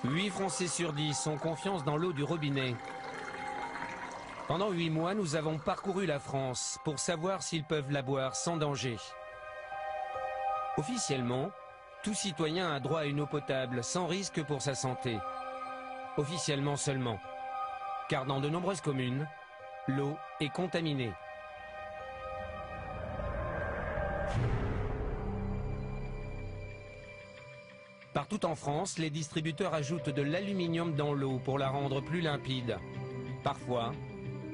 8 Français sur 10 ont confiance dans l'eau du robinet. Pendant 8 mois, nous avons parcouru la France pour savoir s'ils peuvent la boire sans danger. Officiellement, tout citoyen a droit à une eau potable sans risque pour sa santé. Officiellement seulement. Car dans de nombreuses communes, l'eau est contaminée. Partout en France, les distributeurs ajoutent de l'aluminium dans l'eau pour la rendre plus limpide. Parfois,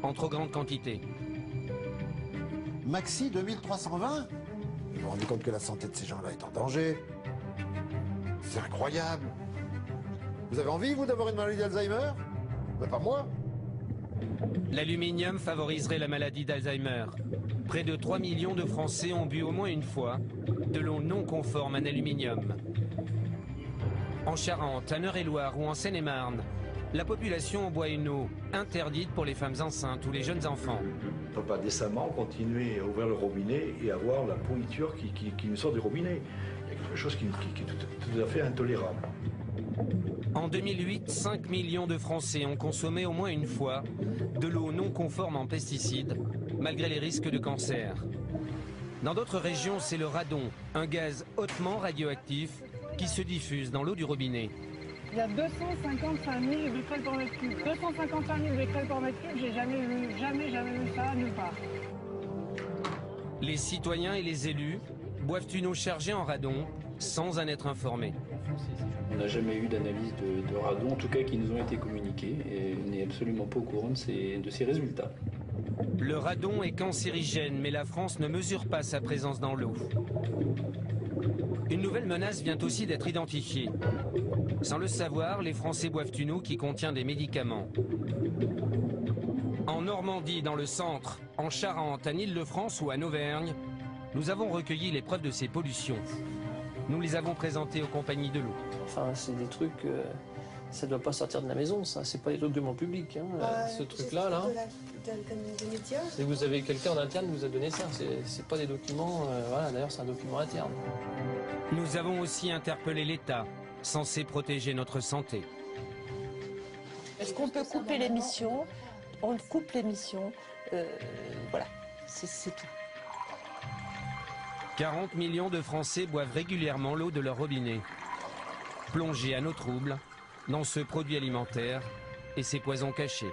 en trop grande quantité. Maxi 2320 ? Vous vous rendez compte que la santé de ces gens-là est en danger? C'est incroyable. Vous avez envie, vous, d'avoir une maladie d'Alzheimer? Ben, pas moi. L'aluminium favoriserait la maladie d'Alzheimer. Près de 3 millions de Français ont bu au moins une fois de l'eau non conforme en aluminium. En Charente, à Eure-et-Loir ou en Seine-et-Marne, la population boit une eau interdite pour les femmes enceintes ou les jeunes enfants. On ne peut pas décemment continuer à ouvrir le robinet et avoir la pourriture qui nous sort du robinet. Il y a quelque chose qui est tout à fait intolérable. En 2008, 5 millions de Français ont consommé au moins une fois de l'eau non conforme en pesticides, malgré les risques de cancer. Dans d'autres régions, c'est le radon, un gaz hautement radioactif qui se diffuse dans l'eau du robinet. Il y a 255 000 becquerels par mètre cube. 255 000 becquerels par mètre cube, j'ai jamais vu ça nulle part. Les citoyens et les élus boivent une eau chargée en radon sans en être informés. On n'a jamais eu d'analyse de radon, en tout cas qui nous ont été communiqués, et on n'est absolument pas au courant de ces résultats. Le radon est cancérigène, mais la France ne mesure pas sa présence dans l'eau. Une nouvelle menace vient aussi d'être identifiée. Sans le savoir, les Français boivent une eau qui contient des médicaments. En Normandie, dans le centre, en Charente, à Île-de-France ou en Auvergne, nous avons recueilli les preuves de ces pollutions. Nous les avons présentées aux compagnies de l'eau. Enfin, c'est des trucs, ça ne doit pas sortir de la maison, ça. C'est pas des documents publics, hein. Ce truc-là, là. Et vous avez quelqu'un en interne qui vous a donné ça. C'est pas des documents, voilà. D'ailleurs, c'est un document interne. Nous avons aussi interpellé l'État, censé protéger notre santé. Est-ce qu'on peut couper l'émission? On coupe l'émission. Voilà, c'est tout. 40 millions de Français boivent régulièrement l'eau de leur robinet. Plongés à nos troubles dans ce produit alimentaire et ses poisons cachés.